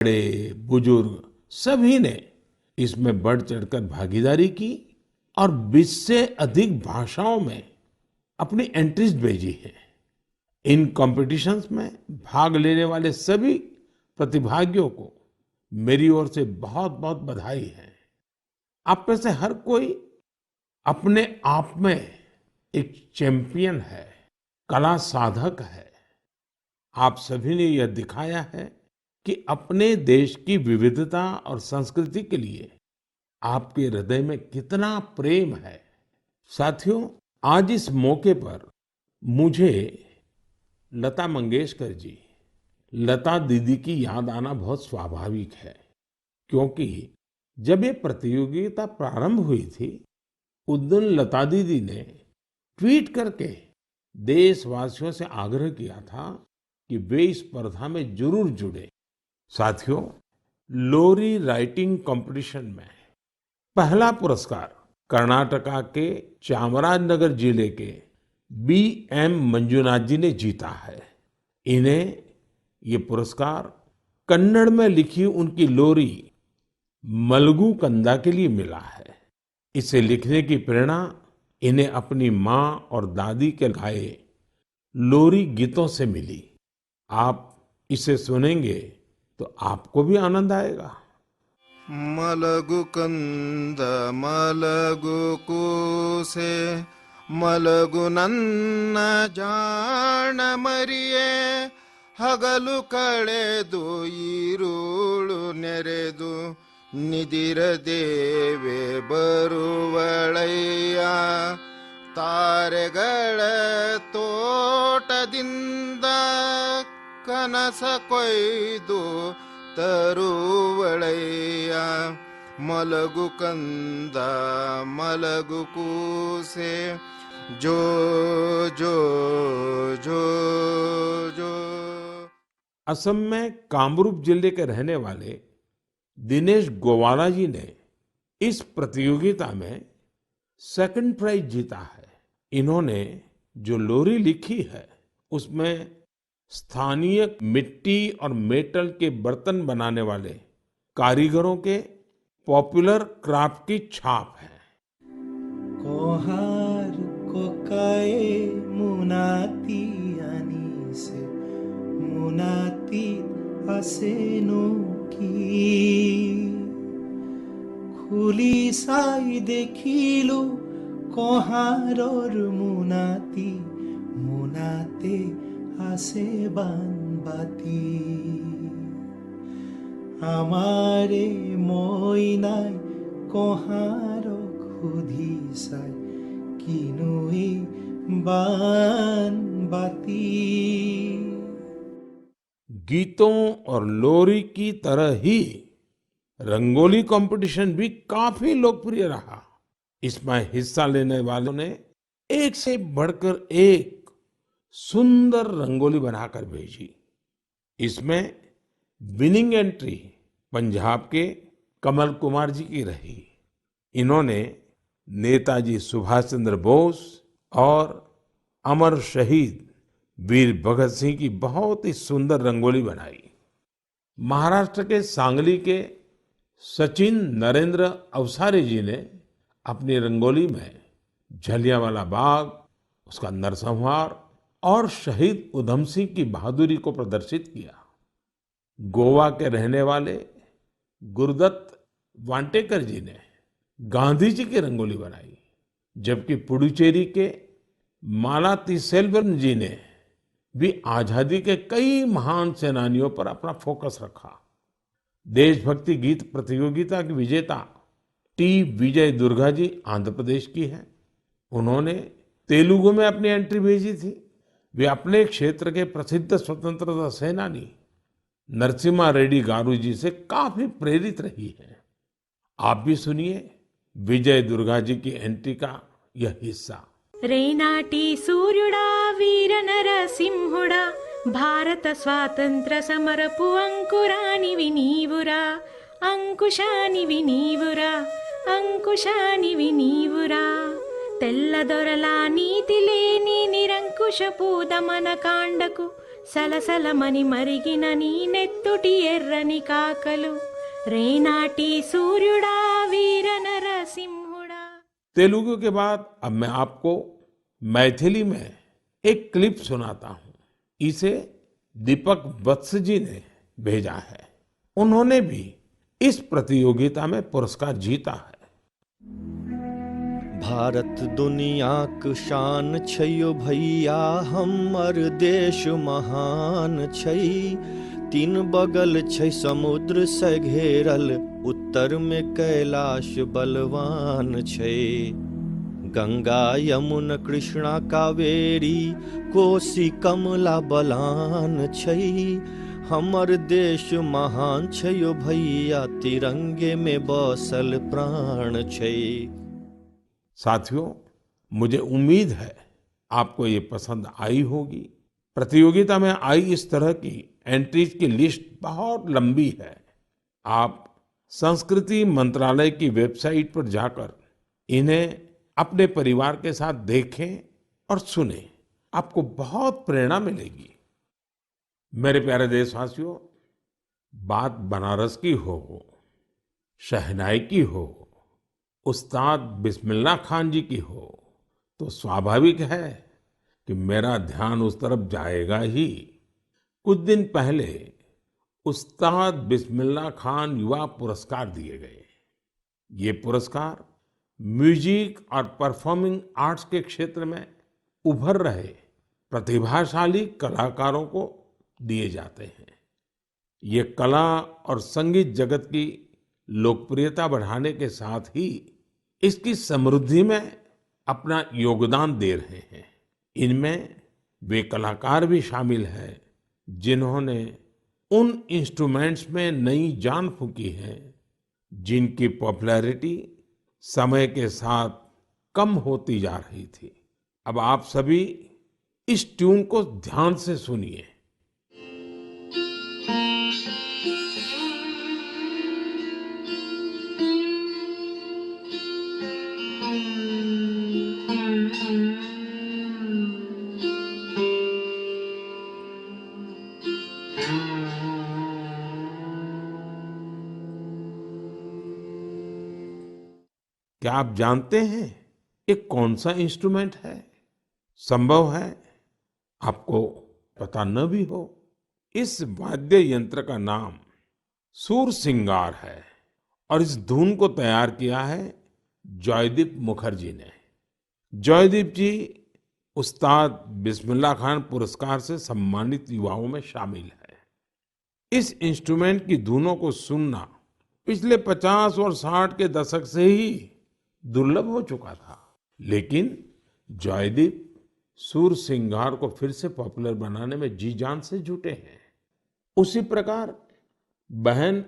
बड़े बुजुर्ग सभी ने इसमें बढ़ चढ़कर भागीदारी की और 20 से अधिक भाषाओं में अपनी एंट्रीज भेजी है। इन कॉम्पिटिशन्स में भाग लेने वाले सभी प्रतिभागियों को मेरी ओर से बहुत बहुत बधाई है। आप में से हर कोई अपने आप में एक चैंपियन है, कला साधक है। आप सभी ने यह दिखाया है कि अपने देश की विविधता और संस्कृति के लिए आपके हृदय में कितना प्रेम है। साथियों, आज इस मौके पर मुझे लता मंगेशकर जी, लता दीदी की याद आना बहुत स्वाभाविक है, क्योंकि जब ये प्रतियोगिता प्रारंभ हुई थी उस दिन लता दीदी ने ट्वीट करके देशवासियों से आग्रह किया था कि वे इस स्पर्धा में जरूर जुड़े। साथियों, लोरी राइटिंग कंपटीशन में पहला पुरस्कार कर्नाटका के चामराजनगर जिले के B.M. मंजुनाथ जी ने जीता है। इन्हें ये पुरस्कार कन्नड़ में लिखी उनकी लोरी मलगू कंदा के लिए मिला है। इसे लिखने की प्रेरणा इन्हें अपनी माँ और दादी के गाए लोरी गीतों से मिली। आप इसे सुनेंगे तो आपको भी आनंद आएगा। मलगु कंद मलगु ಕೂಸೆ ಮಲಗು ನನ್ನ ಜಾಣ ಮರಿಯೇ ಹಗಲು ಕಳೆದು ಈರುಳು ನೆರೆದು ನಿದಿರದೇವೆ ಬರುವಳಯ್ಯ ತಾರೆಗಳ ತೋಟದಿಂದ ಕನಸ ಕೊಯ್ದು ತರುವಳಯ್ಯ ಮಲಗು ಕಂದ ಮಲಗು ಕೂಸೆ जो जो जो जो। असम में कामरूप जिले के रहने वाले दिनेश गोवाला जी ने इस प्रतियोगिता में सेकंड प्राइज जीता है। इन्होंने जो लोरी लिखी है उसमें स्थानीय मिट्टी और मेटल के बर्तन बनाने वाले कारीगरों के पॉपुलर क्राफ्ट की छाप है। कोहार कोकाए मुनाती आनीसे मुनाती आसेनो की खुली साई देखिलो कोहारोर मुनाती मुनाते आसे बानबाती আমারে মইনাই কোহারো খুধি সাই কিনুই বানবাতি। गीतों और लोरी की तरह ही रंगोली कंपटीशन भी काफी लोकप्रिय रहा। इसमें हिस्सा लेने वालों ने एक से बढ़कर एक सुंदर रंगोली बनाकर भेजी। इसमें विनिंग एंट्री पंजाब के कमल कुमार जी की रही। इन्होंने नेताजी सुभाष चंद्र बोस और अमर शहीद वीर भगत सिंह की बहुत ही सुंदर रंगोली बनाई। महाराष्ट्र के सांगली के सचिन नरेंद्र अवसारी जी ने अपनी रंगोली में जलियांवाला बाग, उसका नरसंहार और शहीद उधम सिंह की बहादुरी को प्रदर्शित किया। गोवा के रहने वाले गुरुदत्त वांटेकर जी ने गांधी जी की रंगोली बनाई, जबकि पुडुचेरी के मालातिसेल्वन जी ने भी आजादी के कई महान सेनानियों पर अपना फोकस रखा। देशभक्ति गीत प्रतियोगिता की विजेता टी विजय दुर्गा जी आंध्र प्रदेश की हैं। उन्होंने तेलुगु में अपनी एंट्री भेजी थी। वे अपने क्षेत्र के प्रसिद्ध स्वतंत्रता सेनानी नरसिम्हा रेड्डी गारू जी से काफी प्रेरित रही है। आप भी सुनिए विजय दुर्गा जी की एंट्री का यह हिस्सा। రేనాటి సూర్యుడా వీర నరసింహుడా భారత స్వాతంత్ర సమరపు అంకురానివి నీవురా అంకుశానివి నీవురా అంకుశానివి నీవురా తెల్లదొరల నీతి లేని నిరంకుశపు దమన కాండకు సలసలమని మరిగిన నీ నెత్తుటి ఎర్రని కాకలు రేనాటి సూర్యుడా వీర నరసింహుడా। तेलुगु के बाद अब मैं आपको मैथिली में एक क्लिप सुनाता हूं। इसे दीपक वत्स जी ने भेजा है। उन्होंने भी इस प्रतियोगिता में पुरस्कार जीता है। भारत दुनियाक शान छैयो भैया, हमर देश महान छै। तीन बगल छै समुद्र से घेरल, उत्तर में कैलाश बलवान छै। गंगा यमुना कृष्णा कावेरी, कोसी कमला बलान छै। हमर देश महान छैयो भैया, तिरंगे में बसल प्राण छै। साथियों, मुझे उम्मीद है आपको ये पसंद आई होगी। प्रतियोगिता में आई इस तरह की एंट्रीज की लिस्ट बहुत लंबी है। आप संस्कृति मंत्रालय की वेबसाइट पर जाकर इन्हें अपने परिवार के साथ देखें और सुनें। आपको बहुत प्रेरणा मिलेगी। मेरे प्यारे देशवासियों, बात बनारस की हो, शहनाई की हो, उस्ताद बिस्मिल्लाह खान जी की हो, तो स्वाभाविक है कि मेरा ध्यान उस तरफ जाएगा ही। कुछ दिन पहले उस्ताद बिस्मिल्लाह खान युवा पुरस्कार दिए गए। ये पुरस्कार म्यूजिक और परफॉर्मिंग आर्ट्स के क्षेत्र में उभर रहे प्रतिभाशाली कलाकारों को दिए जाते हैं। ये कला और संगीत जगत की लोकप्रियता बढ़ाने के साथ ही इसकी समृद्धि में अपना योगदान दे रहे हैं। इनमें वे कलाकार भी शामिल हैं जिन्होंने उन इंस्ट्रूमेंट्स में नई जान फूंकी है जिनकी पॉपुलैरिटी समय के साथ कम होती जा रही थी। अब आप सभी इस ट्यून को ध्यान से सुनिए। क्या आप जानते हैं ये कौन सा इंस्ट्रूमेंट है? संभव है आपको पता न भी हो। इस वाद्य यंत्र का नाम सुरसिंगार है और इस धुन को तैयार किया है जॉयदीप मुखर्जी ने। जॉयदीप जी उस्ताद बिस्मिल्लाह खान पुरस्कार से सम्मानित युवाओं में शामिल है। इस इंस्ट्रूमेंट की धुनों को सुनना पिछले 50 और 60 के दशक से ही दुर्लभ हो चुका था, लेकिन जॉयदीप सुरसिंगार को फिर से पॉपुलर बनाने में जी जान से जुटे हैं। उसी प्रकार बहन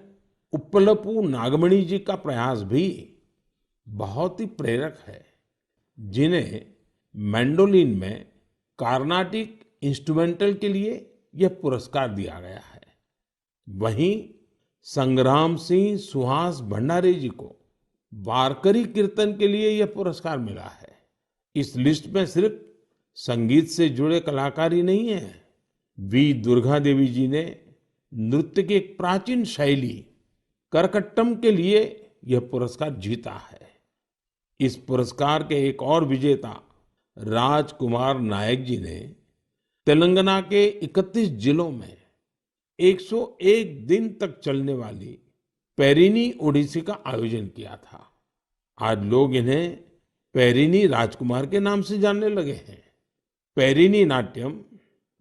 उप्पलपू नागमणि जी का प्रयास भी बहुत ही प्रेरक है, जिन्हें मैंडोलिन में कार्नाटिक इंस्ट्रूमेंटल के लिए यह पुरस्कार दिया गया है। वहीं संग्राम सिंह सुहास भंडारे जी को वारकरी कीर्तन के लिए यह पुरस्कार मिला है। इस लिस्ट में सिर्फ संगीत से जुड़े कलाकार ही नहीं है। वी दुर्गा देवी जी ने नृत्य की एक प्राचीन शैली करकट्टम के लिए यह पुरस्कार जीता है। इस पुरस्कार के एक और विजेता राजकुमार नायक जी ने तेलंगाना के 31 जिलों में 101 दिन तक चलने वाली पेरिनी ओडिसी का आयोजन किया था। आज लोग इन्हें पेरिनी राजकुमार के नाम से जानने लगे हैं। पेरिनी नाट्यम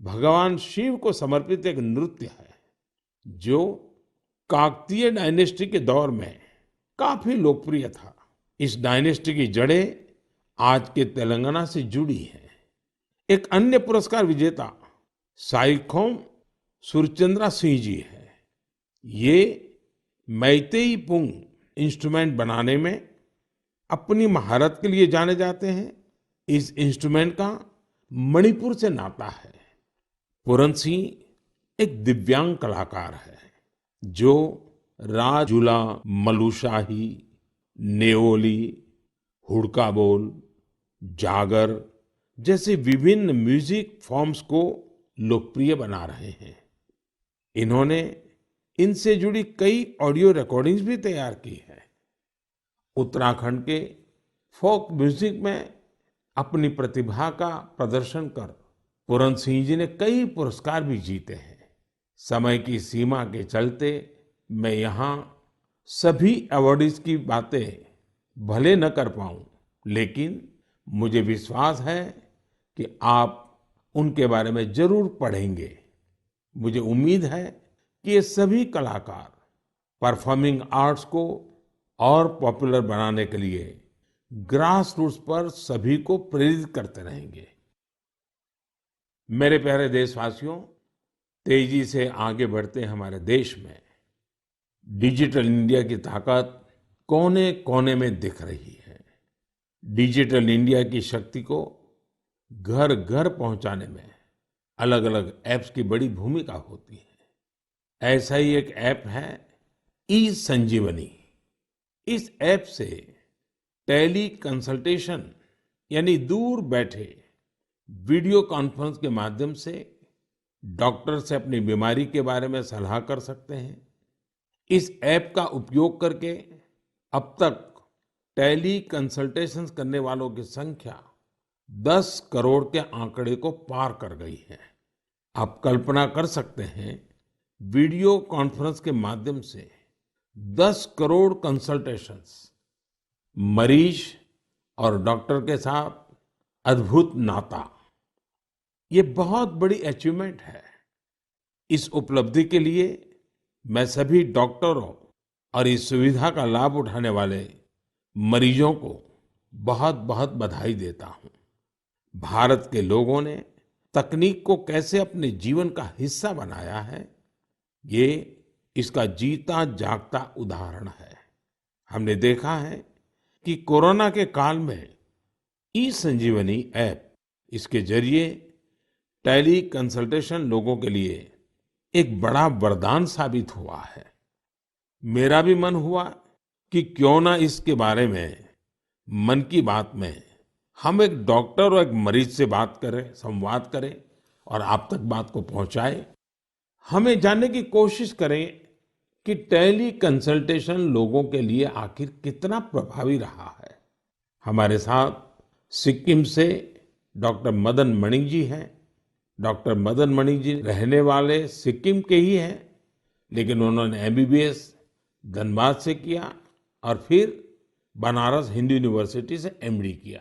भगवान शिव को समर्पित एक नृत्य है जो काकतीय डायनेस्टी के दौर में काफी लोकप्रिय था। इस डायनेस्टी की जड़ें आज के तेलंगाना से जुड़ी हैं। एक अन्य पुरस्कार विजेता साइखोम सुरचंद्रा सिंह जी है। ये मैतेई पुंग इंस्ट्रूमेंट बनाने में अपनी महारत के लिए जाने जाते हैं। इस इंस्ट्रूमेंट का मणिपुर से नाता है। पूरन सिंह एक दिव्यांग कलाकार है जो राजुला, मलुशाही, नेओली, हुड़का बोल, जागर जैसे विभिन्न म्यूजिक फॉर्म्स को लोकप्रिय बना रहे हैं। इन्होंने इनसे जुड़ी कई ऑडियो रिकॉर्डिंग्स भी तैयार की है। उत्तराखंड के फोक म्यूजिक में अपनी प्रतिभा का प्रदर्शन कर पूरन सिंह जी ने कई पुरस्कार भी जीते हैं। समय की सीमा के चलते मैं यहाँ सभी अवार्डीज की बातें भले न कर पाऊं, लेकिन मुझे विश्वास है कि आप उनके बारे में जरूर पढ़ेंगे। मुझे उम्मीद है कि ये सभी कलाकार परफॉर्मिंग आर्ट्स को और पॉपुलर बनाने के लिए ग्रास रूट्स पर सभी को प्रेरित करते रहेंगे। मेरे प्यारे देशवासियों, तेजी से आगे बढ़ते हमारे देश में डिजिटल इंडिया की ताकत कोने कोने में दिख रही है। डिजिटल इंडिया की शक्ति को घर घर पहुंचाने में अलग अलग ऐप्स की बड़ी भूमिका होती है। ऐसा ही एक ऐप है ई संजीवनी। इस ऐप से टेली कंसल्टेशन यानी दूर बैठे वीडियो कॉन्फ्रेंस के माध्यम से डॉक्टर से अपनी बीमारी के बारे में सलाह कर सकते हैं। इस ऐप का उपयोग करके अब तक टेली कंसल्टेशन करने वालों की संख्या 10 करोड़ के आंकड़े को पार कर गई है। आप कल्पना कर सकते हैं, वीडियो कॉन्फ्रेंस के माध्यम से 10 करोड़ कंसल्टेशंस, मरीज और डॉक्टर के साथ अद्भुत नाता। ये बहुत बड़ी अचीवमेंट है। इस उपलब्धि के लिए मैं सभी डॉक्टरों और इस सुविधा का लाभ उठाने वाले मरीजों को बहुत बहुत बधाई देता हूं। भारत के लोगों ने तकनीक को कैसे अपने जीवन का हिस्सा बनाया है, ये इसका जीता जागता उदाहरण है। हमने देखा है कि कोरोना के काल में ई संजीवनी ऐप, इसके जरिए टेली कंसल्टेशन लोगों के लिए एक बड़ा वरदान साबित हुआ है। मेरा भी मन हुआ कि क्यों ना इसके बारे में मन की बात में हम एक डॉक्टर और एक मरीज से बात करें, संवाद करें और आप तक बात को पहुंचाएं। हमें जानने की कोशिश करें कि टेली कंसल्टेशन लोगों के लिए आखिर कितना प्रभावी रहा है। हमारे साथ सिक्किम से डॉक्टर मदन मणि जी हैं। डॉक्टर मदन मणि जी रहने वाले सिक्किम के ही हैं, लेकिन उन्होंने एमबीबीएस धनबाद से किया और फिर बनारस हिंदू यूनिवर्सिटी से एमडी किया।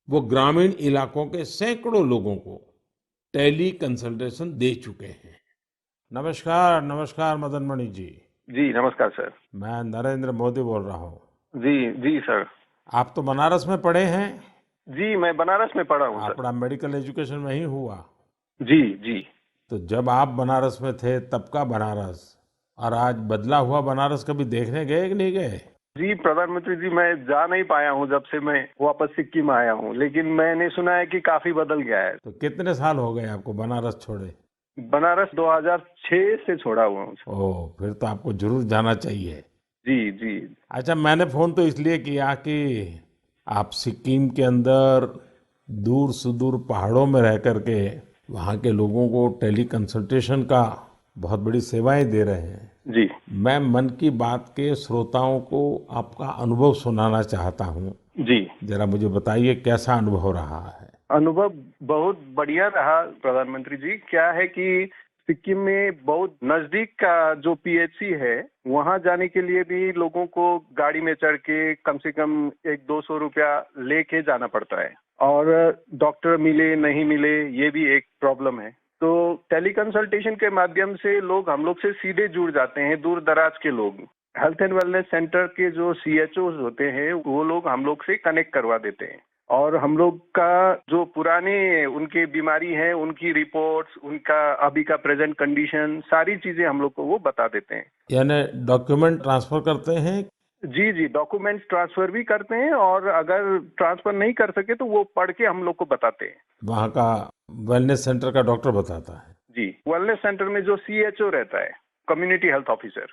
वो ग्रामीण इलाकों के सैकड़ों लोगों को टेली कंसल्टेशन दे चुके हैं। नमस्कार, नमस्कार मदन मणि जी। जी नमस्कार सर। मैं नरेंद्र मोदी बोल रहा हूँ। जी जी सर। आप तो बनारस में पढ़े हैं? जी मैं बनारस में पढ़ा हूँ सर। अपना मेडिकल एजुकेशन वहीं हुआ? जी जी। तो जब आप बनारस में थे तब का बनारस और आज बदला हुआ बनारस कभी देखने गए कि नहीं गए? जी प्रधानमंत्री जी, मैं जा नहीं पाया हूँ जब से मैं वापस सिक्किम आया हूँ, लेकिन मैंने सुना है कि काफी बदल गया है। तो कितने साल हो गए आपको बनारस छोड़े? बनारस 2006 से छोड़ा हुआ हूँ। ओह, फिर तो आपको जरूर जाना चाहिए। जी जी। अच्छा, मैंने फोन तो इसलिए किया कि आप सिक्किम के अंदर दूर सुदूर पहाड़ों में रह करके वहाँ के लोगों को टेली कंसल्टेशन का बहुत बड़ी सेवाएं दे रहे हैं। जी। मैं मन की बात के श्रोताओं को आपका अनुभव सुनाना चाहता हूँ। जी। जरा मुझे बताइए कैसा अनुभव रहा है? अनुभव बहुत बढ़िया रहा प्रधानमंत्री जी। क्या है कि सिक्किम में बहुत नजदीक का जो पीएचसी है, वहाँ जाने के लिए भी लोगों को गाड़ी में चढ़ के कम से कम 100-200 रुपया लेके जाना पड़ता है और डॉक्टर मिले नहीं मिले ये भी एक प्रॉब्लम है। तो टेली कंसल्टेशन के माध्यम से लोग हम लोग से सीधे जुड़ जाते हैं। दूर दराज के लोग हेल्थ एंड वेलनेस सेंटर के जो सीएचओ होते हैं वो लोग हम लोग से कनेक्ट करवा देते हैं और हम लोग का जो पुराने उनकी बीमारी है, उनकी रिपोर्ट्स, उनका अभी का प्रेजेंट कंडीशन, सारी चीजें हम लोग को वो बता देते हैं। यानी डॉक्यूमेंट ट्रांसफर करते हैं? जी जी, डॉक्यूमेंट्स ट्रांसफर भी करते हैं और अगर ट्रांसफर नहीं कर सके तो वो पढ़ के हम लोग को बताते हैं। वहाँ का वेलनेस सेंटर का डॉक्टर बताता है? जी, वेलनेस सेंटर में जो सीएचओ रहता है, कम्युनिटी हेल्थ ऑफिसर,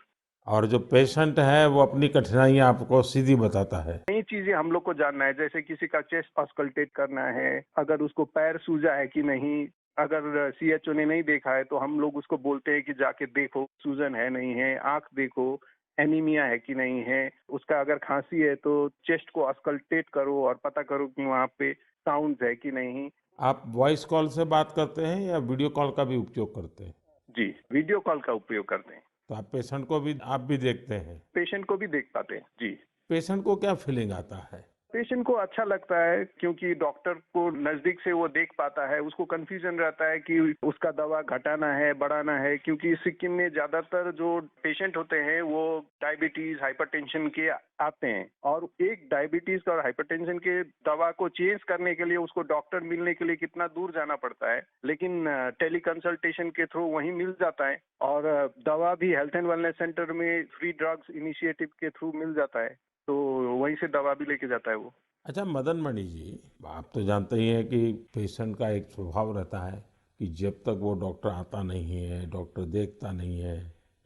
और जो पेशेंट है वो अपनी कठिनाइयाँ आपको सीधी बताता है? नई चीजें हम लोग को जानना है, जैसे किसी का चेस्ट ऑस्कल्टेट करना है, अगर उसको पैर सूजा है कि नहीं, अगर सीएचओ ने नहीं देखा है तो हम लोग उसको बोलते हैं कि जाके देखो, सूजन है नहीं है, आंख देखो, एनीमिया है कि नहीं है, उसका अगर खांसी है तो चेस्ट को अस्कल्टेट करो और पता करो कि वहाँ पे साउंड है कि नहीं। आप वॉइस कॉल से बात करते हैं या वीडियो कॉल का भी उपयोग करते हैं? जी, वीडियो कॉल का उपयोग करते हैं। तो आप पेशेंट को भी आप भी देखते हैं। पेशेंट को भी देख पाते हैं। जी, पेशेंट को क्या फीलिंग आता है? पेशेंट को अच्छा लगता है क्योंकि डॉक्टर को नजदीक से वो देख पाता है। उसको कंफ्यूजन रहता है कि उसका दवा घटाना है, बढ़ाना है, क्योंकि सिक्किम में ज्यादातर जो पेशेंट होते हैं वो डायबिटीज, हाइपरटेंशन के आते हैं, और एक डायबिटीज और हाइपरटेंशन के दवा को चेंज करने के लिए उसको डॉक्टर मिलने के लिए कितना दूर जाना पड़ता है, लेकिन टेली कंसल्टेशन के थ्रू वहीं मिल जाता है। और दवा भी हेल्थ एंड वेलनेस सेंटर में फ्री ड्रग्स इनिशिएटिव के थ्रू मिल जाता है, तो वहीं से दवा भी लेके जाता है वो। अच्छा मदन मणि जी, आप तो जानते ही हैं कि पेशेंट का एक स्वभाव रहता है कि जब तक वो डॉक्टर आता नहीं है, डॉक्टर देखता नहीं है,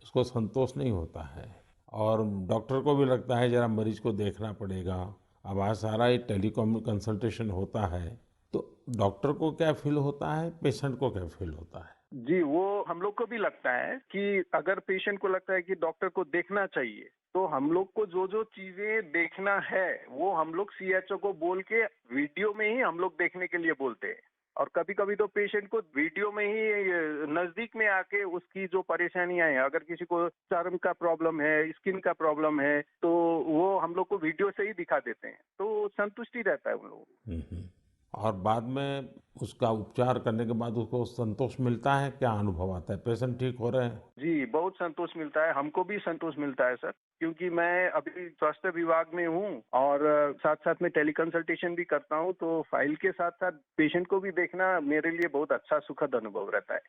उसको संतोष नहीं होता है, और डॉक्टर को भी लगता है जरा मरीज को देखना पड़ेगा। अब आज सारा ये टेलीकॉम कंसल्टेशन होता है, तो डॉक्टर को क्या फील होता है, पेशेंट को क्या फील होता है? जी, वो हम लोग को भी लगता है कि अगर पेशेंट को लगता है कि डॉक्टर को देखना चाहिए, तो हम लोग को जो जो चीजें देखना है वो हम लोग सीएचओ को बोल के वीडियो में ही हम लोग देखने के लिए बोलते हैं। और कभी कभी तो पेशेंट को वीडियो में ही नजदीक में आके उसकी जो परेशानियां हैं, अगर किसी को चर्म का प्रॉब्लम है, स्किन का प्रॉब्लम है, तो वो हम लोग को वीडियो से ही दिखा देते हैं, तो संतुष्टि रहता है उन लोगों को। हम्म। और बाद में उसका उपचार करने के बाद उसको संतोष मिलता है, क्या अनुभव आता है, पेशेंट ठीक हो रहे हैं? जी, बहुत संतोष मिलता है, हमको भी संतोष मिलता है सर, क्योंकि मैं अभी स्वास्थ्य विभाग में हूँ और साथ साथ में टेली कंसल्टेशन भी करता हूँ, तो फाइल के साथ साथ पेशेंट को भी देखना मेरे लिए बहुत अच्छा सुखद अनुभव रहता है।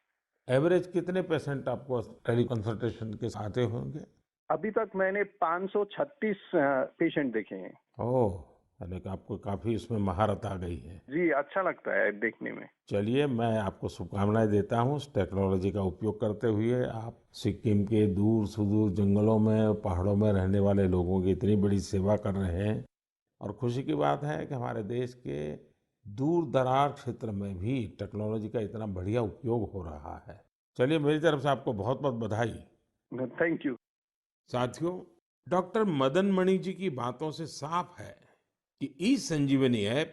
एवरेज कितने पेशेंट आपको टेली कंसल्टेशन के साथ आते होंगे? अभी तक मैंने 536 पेशेंट देखे हैं। ओह, यानी कि आपको काफी इसमें महारत आ गई है। जी, अच्छा लगता है देखने में। चलिए, मैं आपको शुभकामनाएं देता हूँ। इस टेक्नोलॉजी का उपयोग करते हुए आप सिक्किम के दूर सुदूर जंगलों में, पहाड़ों में रहने वाले लोगों की इतनी बड़ी सेवा कर रहे हैं, और खुशी की बात है कि हमारे देश के दूर दराज क्षेत्र में भी टेक्नोलॉजी का इतना बढ़िया उपयोग हो रहा है। चलिए, मेरी तरफ से आपको बहुत बहुत बधाई। Thank you. साथियों, डॉक्टर मदन मणि जी की बातों से साफ है कि ई संजीवनी ऐप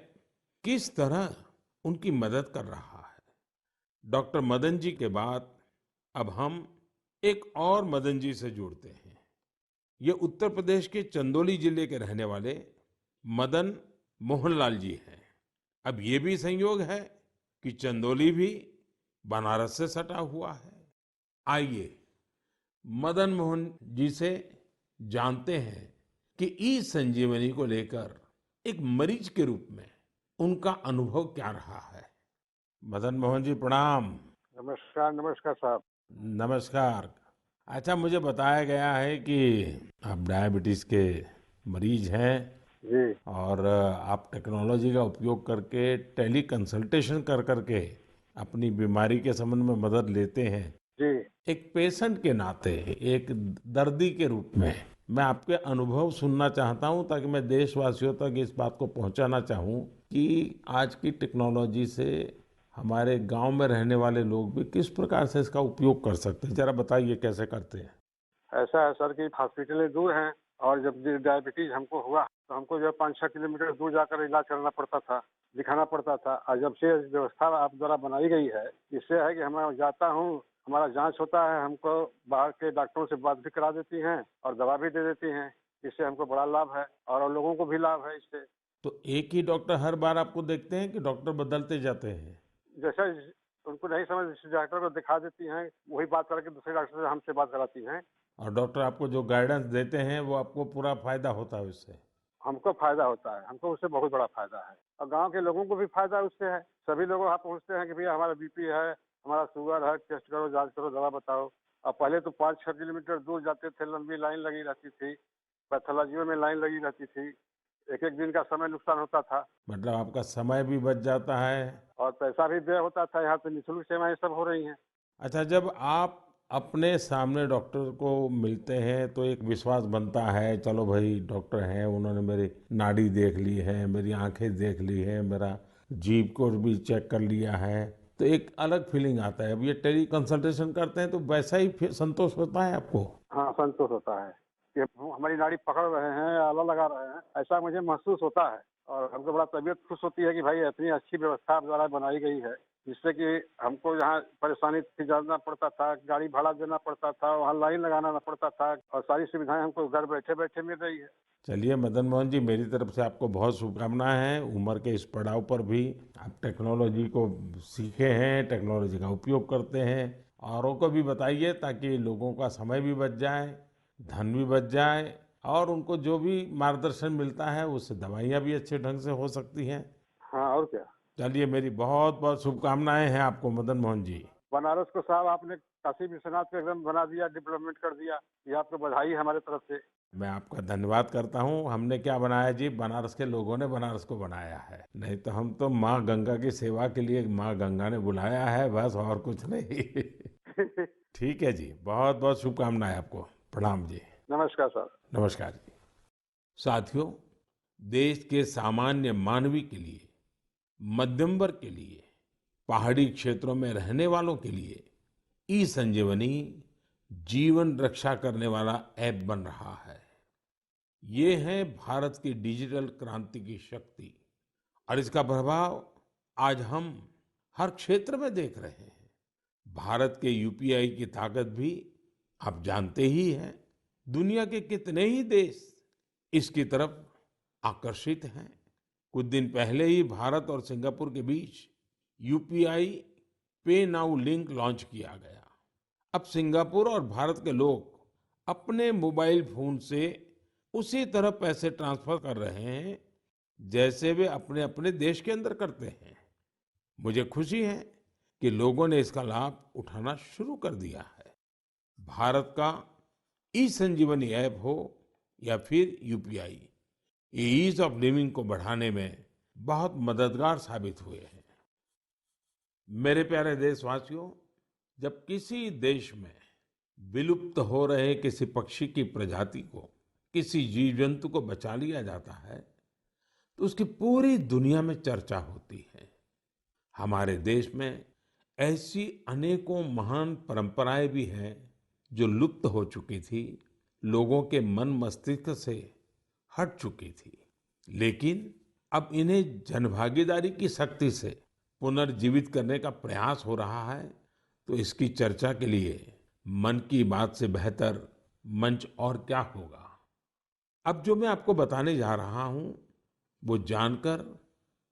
किस तरह उनकी मदद कर रहा है। डॉक्टर मदन जी के बाद अब हम एक और मदन जी से जुड़ते हैं। ये उत्तर प्रदेश के चंदौली जिले के रहने वाले मदन मोहनलाल जी हैं। अब ये भी संयोग है कि चंदौली भी बनारस से सटा हुआ है। आइए मदन मोहन जी से जानते हैं कि ई संजीवनी को लेकर एक मरीज के रूप में उनका अनुभव क्या रहा है। मदन मोहन जी प्रणाम। नमस्कार। नमस्कार साहब। नमस्कार। अच्छा, मुझे बताया गया है कि आप डायबिटीज के मरीज हैं जी और आप टेक्नोलॉजी का उपयोग करके टेली कंसल्टेशन कर करके अपनी बीमारी के संबंध में मदद लेते हैं। जी एक पेशेंट के नाते, एक दर्दी के रूप में मैं आपके अनुभव सुनना चाहता हूं, ताकि मैं देशवासियों तक इस बात को पहुंचाना चाहूं कि आज की टेक्नोलॉजी से हमारे गांव में रहने वाले लोग भी किस प्रकार से इसका उपयोग कर सकते हैं। जरा बताइए कैसे करते हैं। ऐसा है सर कि हॉस्पिटलें दूर हैं, और जब डायबिटीज हमको हुआ तो हमको जो 5-6 किलोमीटर दूर जाकर इलाज करना पड़ता था, दिखाना पड़ता था। और जब से व्यवस्था आप द्वारा बनाई गई है, इससे है कि मैं जाता हूँ, हमारा जांच होता है, हमको बाहर के डॉक्टरों से बात भी करा देती हैं और दवा भी दे देती हैं। इससे हमको बड़ा लाभ है और लोगों को भी लाभ है इससे। तो एक ही डॉक्टर हर बार आपको देखते हैं कि डॉक्टर बदलते जाते हैं? जैसे उनको नहीं समझ, जिस डॉक्टर को दिखा देती हैं, वही बात करके दूसरे डॉक्टर से हमसे बात कराती हैं। और डॉक्टर आपको जो गाइडेंस देते हैं वो आपको पूरा फायदा होता है उससे? हमको फायदा होता है, हमको उससे बहुत बड़ा फायदा है, और गांव के लोगों को भी फायदा उससे है। सभी लोग वहाँ पहुँचते हैं कि भैया हमारा बीपी है, हमारा शुगर है, टेस्ट करो, जांच करो, दवा बताओ। अब पहले तो 5-6 किलोमीटर दूर जाते थे, लंबी लाइन लगी रहती थी, पैथोलॉजी में लाइन लगी रहती थी, एक एक दिन का समय नुकसान होता था। मतलब आपका समय भी बच जाता है और पैसा भी व्यय होता था। यहाँ पे निःशुल्क सेवाएं सब हो रही हैं। अच्छा, जब आप अपने सामने डॉक्टर को मिलते हैं तो एक विश्वास बनता है, चलो भाई डॉक्टर हैं, उन्होंने मेरी नाड़ी देख ली है, मेरी आंखें देख ली है, मेरा जीभ को भी चेक कर लिया है, तो एक अलग फीलिंग आता है। अब ये टेली कंसल्टेशन करते हैं तो वैसा ही संतोष होता है आपको? हाँ, संतोष होता है कि हमारी नाड़ी पकड़ रहे हैं, आला लगा रहे हैं, ऐसा मुझे महसूस होता है। और हमको बड़ा तबीयत खुश होती है कि भाई इतनी अच्छी व्यवस्था आप द्वारा बनाई गई है, जिससे कि हमको यहाँ परेशानी से जाना पड़ता था, गाड़ी भाड़ा देना पड़ता था, वहाँ लाइन लगाना पड़ता था, और सारी सुविधाएं हमको घर बैठे बैठे मिल रही है। चलिए मदन मोहन जी, मेरी तरफ से आपको बहुत शुभकामनाएं हैं। उम्र के इस पड़ाव पर भी आप टेक्नोलॉजी को सीखे हैं, टेक्नोलॉजी का उपयोग करते हैं। औरों को भी बताइए ताकि लोगों का समय भी बच जाए, धन भी बच जाए, और उनको जो भी मार्गदर्शन मिलता है उससे दवाइयाँ भी अच्छे ढंग से हो सकती हैं। हाँ, और क्या। चलिए, मेरी बहुत बहुत शुभकामनाएं हैं आपको मदन मोहन जी। बनारस को साहब आपने काशी विश्वनाथ को एकदम बना दिया, डेवलपमेंट कर दिया, ये आपको बधाई है हमारे तरफ से। मैं आपका धन्यवाद करता हूँ। हमने क्या बनाया जी, बनारस के लोगों ने बनारस को बनाया है। नहीं तो हम तो माँ गंगा की सेवा के लिए माँ गंगा ने बुलाया है, बस, और कुछ नहीं। ठीक है जी, बहुत बहुत शुभकामनाएं आपको। प्रणाम जी। नमस्कार सर। नमस्कार जी। साथियों, देश के सामान्य मानवी के लिए, मध्यम वर्ग के लिए, पहाड़ी क्षेत्रों में रहने वालों के लिए ई संजीवनी जीवन रक्षा करने वाला ऐप बन रहा है। ये है भारत की डिजिटल क्रांति की शक्ति, और इसका प्रभाव आज हम हर क्षेत्र में देख रहे हैं। भारत के यूपीआई की ताकत भी आप जानते ही हैं। दुनिया के कितने ही देश इसकी तरफ आकर्षित हैं। कुछ दिन पहले ही भारत और सिंगापुर के बीच यूपीआई पे नाउ लिंक लॉन्च किया गया। अब सिंगापुर और भारत के लोग अपने मोबाइल फोन से उसी तरह पैसे ट्रांसफर कर रहे हैं जैसे वे अपने अपने देश के अंदर करते हैं। मुझे खुशी है कि लोगों ने इसका लाभ उठाना शुरू कर दिया है। भारत का ई संजीवनी ऐप हो या फिर यूपीआई, ये ईज ऑफ लिविंग को बढ़ाने में बहुत मददगार साबित हुए हैं। मेरे प्यारे देशवासियों, जब किसी देश में विलुप्त हो रहे किसी पक्षी की प्रजाति को, किसी जीव जंतु को बचा लिया जाता है तो उसकी पूरी दुनिया में चर्चा होती है। हमारे देश में ऐसी अनेकों महान परंपराएं भी हैं जो लुप्त हो चुकी थी, लोगों के मन मस्तिष्क से हट चुकी थी, लेकिन अब इन्हें जनभागीदारी की शक्ति से पुनर्जीवित करने का प्रयास हो रहा है। तो इसकी चर्चा के लिए मन की बात से बेहतर मंच और क्या होगा। अब जो मैं आपको बताने जा रहा हूं वो जानकर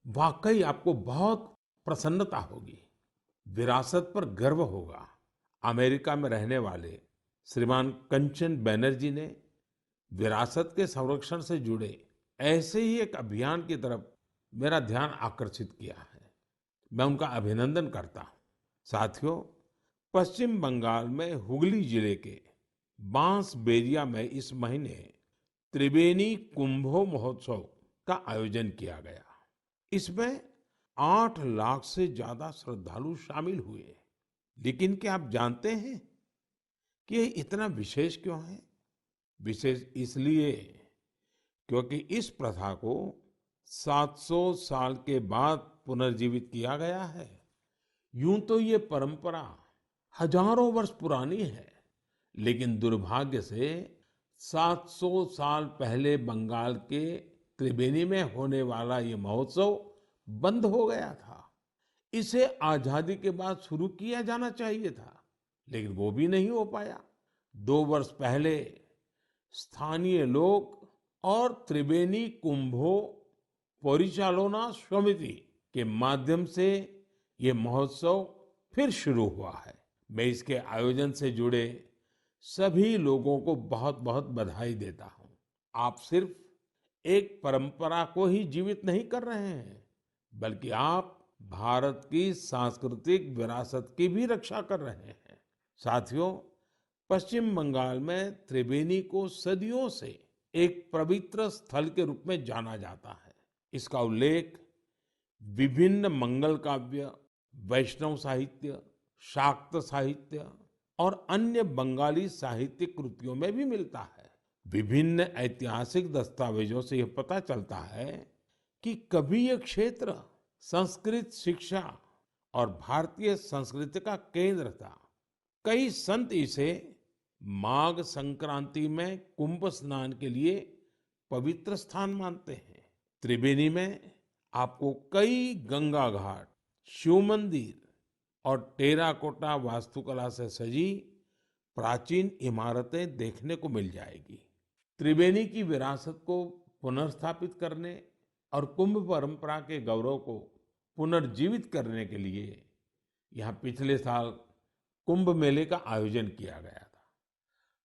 वाकई आपको बहुत प्रसन्नता होगी, विरासत पर गर्व होगा। अमेरिका में रहने वाले श्रीमान कंचन बैनर्जी ने विरासत के संरक्षण से जुड़े ऐसे ही एक अभियान की तरफ मेरा ध्यान आकर्षित किया है। मैं उनका अभिनंदन करता हूं। साथियों, पश्चिम बंगाल में हुगली जिले के बांसबेरिया में इस महीने त्रिबेनी कुंभो महोत्सव का आयोजन किया गया। इसमें 8 लाख से ज्यादा श्रद्धालु शामिल हुए। लेकिन क्या आप जानते हैं कि ये इतना विशेष क्यों है? विशेष इसलिए क्योंकि इस प्रथा को 700 साल के बाद पुनर्जीवित किया गया है। यूं तो ये परंपरा हजारों वर्ष पुरानी है, लेकिन दुर्भाग्य से 700 साल पहले बंगाल के त्रिबेनी में होने वाला ये महोत्सव बंद हो गया था। इसे आजादी के बाद शुरू किया जाना चाहिए था, लेकिन वो भी नहीं हो पाया। 2 वर्ष पहले स्थानीय लोग और त्रिबेनी कुंभो परिचालना समिति के माध्यम से ये महोत्सव फिर शुरू हुआ है। मैं इसके आयोजन से जुड़े सभी लोगों को बहुत बहुत बधाई देता हूं। आप सिर्फ एक परंपरा को ही जीवित नहीं कर रहे हैं, बल्कि आप भारत की सांस्कृतिक विरासत की भी रक्षा कर रहे हैं। साथियों, पश्चिम बंगाल में त्रिबेनी को सदियों से एक पवित्र स्थल के रूप में जाना जाता है। इसका उल्लेख विभिन्न मंगल काव्य, वैष्णव साहित्य, शाक्त साहित्य और अन्य बंगाली साहित्यिक कृतियों में भी मिलता है। विभिन्न ऐतिहासिक दस्तावेजों से यह पता चलता है कि कभी यह क्षेत्र संस्कृत शिक्षा और भारतीय संस्कृति का केंद्र था। कई संत इसे माघ संक्रांति में कुंभ स्नान के लिए पवित्र स्थान मानते हैं। त्रिवेणी में आपको कई गंगा घाट, शिव मंदिर और टेराकोटा वास्तुकला से सजी प्राचीन इमारतें देखने को मिल जाएगी। त्रिवेणी की विरासत को पुनर्स्थापित करने और कुंभ परंपरा के गौरव को पुनर्जीवित करने के लिए यहाँ पिछले साल कुंभ मेले का आयोजन किया गया था।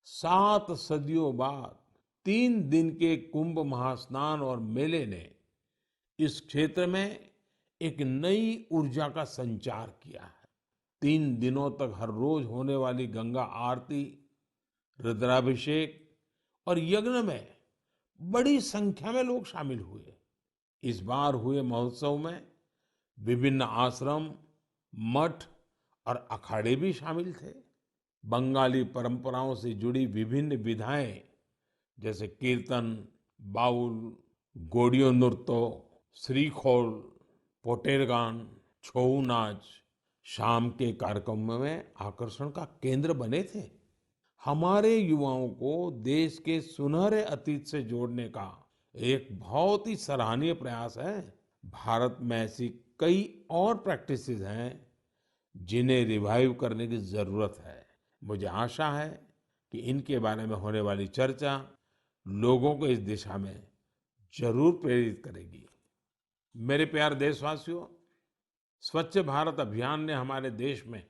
7 सदियों बाद 3 दिन के कुंभ महास्नान और मेले ने इस क्षेत्र में एक नई ऊर्जा का संचार किया है। 3 दिनों तक हर रोज होने वाली गंगा आरती, रुद्राभिषेक और यज्ञ में बड़ी संख्या में लोग शामिल हुए। इस बार हुए महोत्सव में विभिन्न आश्रम, मठ और अखाड़े भी शामिल थे। बंगाली परंपराओं से जुड़ी विभिन्न विधाएं जैसे कीर्तन, बाउल, गोड़ियों नृत्य, श्रीखोल, पोटेर गान, छऊ नाच शाम के कार्यक्रमों में आकर्षण का केंद्र बने थे। हमारे युवाओं को देश के सुनहरे अतीत से जोड़ने का एक बहुत ही सराहनीय प्रयास है। भारत में ऐसी कई और प्रैक्टिसेस हैं जिन्हें रिवाइव करने की जरूरत है। मुझे आशा है कि इनके बारे में होने वाली चर्चा लोगों को इस दिशा में जरूर प्रेरित करेगी। मेरे प्यारे देशवासियों, स्वच्छ भारत अभियान ने हमारे देश में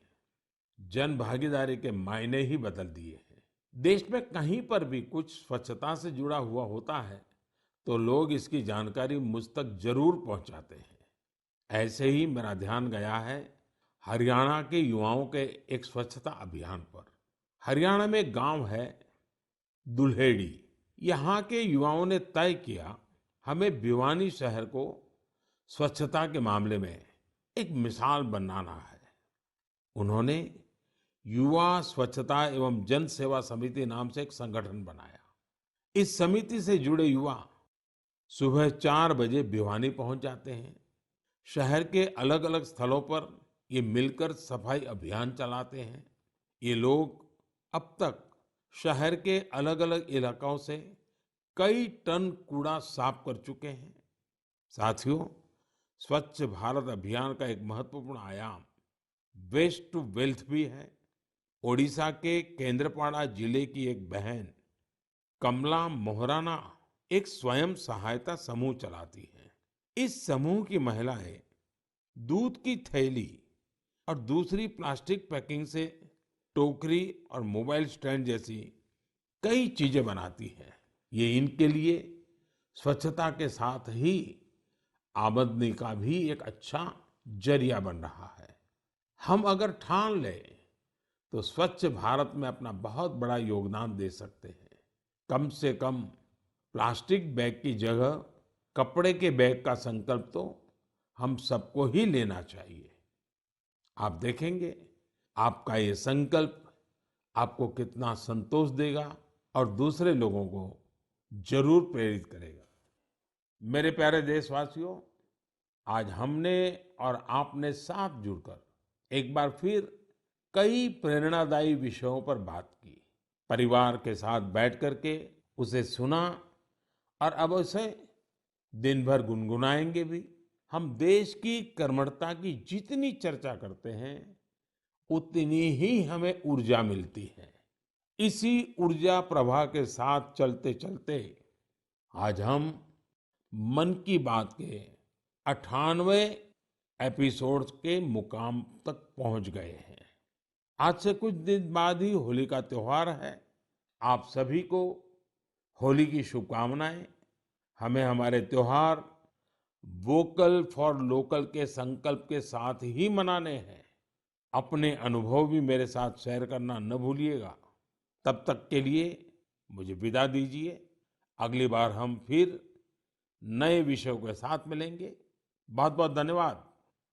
जन भागीदारी के मायने ही बदल दिए हैं। देश में कहीं पर भी कुछ स्वच्छता से जुड़ा हुआ होता है तो लोग इसकी जानकारी मुझ तक जरूर पहुंचाते हैं। ऐसे ही मेरा ध्यान गया है हरियाणा के युवाओं के एक स्वच्छता अभियान पर। हरियाणा में एक गांव है दुल्हेड़ी। यहाँ के युवाओं ने तय किया हमें भिवानी शहर को स्वच्छता के मामले में एक मिसाल बनाना है। उन्होंने युवा स्वच्छता एवं जन सेवा समिति नाम से एक संगठन बनाया। इस समिति से जुड़े युवा सुबह 4 बजे भिवानी पहुंच जाते हैं। शहर के अलग अलग स्थलों पर ये मिलकर सफाई अभियान चलाते हैं। ये लोग अब तक शहर के अलग अलग इलाकों से कई टन कूड़ा साफ कर चुके हैं। साथियों, स्वच्छ भारत अभियान का एक महत्वपूर्ण आयाम वेस्ट टू वेल्थ भी है। ओडिशा के केंद्रपाड़ा जिले की एक बहन कमला मोहराना एक स्वयं सहायता समूह चलाती है। इस समूह की महिलाएं दूध की थैली और दूसरी प्लास्टिक पैकिंग से टोकरी और मोबाइल स्टैंड जैसी कई चीजें बनाती हैं। ये इनके लिए स्वच्छता के साथ ही आमदनी का भी एक अच्छा जरिया बन रहा है। हम अगर ठान लें तो स्वच्छ भारत में अपना बहुत बड़ा योगदान दे सकते हैं। कम से कम प्लास्टिक बैग की जगह कपड़े के बैग का संकल्प तो हम सबको ही लेना चाहिए। आप देखेंगे आपका ये संकल्प आपको कितना संतोष देगा और दूसरे लोगों को जरूर प्रेरित करेगा। मेरे प्यारे देशवासियों, आज हमने और आपने साथ जुड़कर एक बार फिर कई प्रेरणादायी विषयों पर बात की। परिवार के साथ बैठ करके उसे सुना और अब उसे दिन भर गुनगुनाएंगे भी। हम देश की कर्मठता की जितनी चर्चा करते हैं उतनी ही हमें ऊर्जा मिलती है। इसी ऊर्जा प्रवाह के साथ चलते चलते आज हम मन की बात के 98वें एपिसोड के मुकाम तक पहुंच गए हैं। आज से कुछ दिन बाद ही होली का त्योहार है। आप सभी को होली की शुभकामनाएं। हमें हमारे त्योहार वोकल फॉर लोकल के संकल्प के साथ ही मनाने हैं। अपने अनुभव भी मेरे साथ शेयर करना न भूलिएगा। तब तक के लिए मुझे विदा दीजिए। अगली बार हम फिर नए विषयों के साथ मिलेंगे। बहुत बहुत धन्यवाद।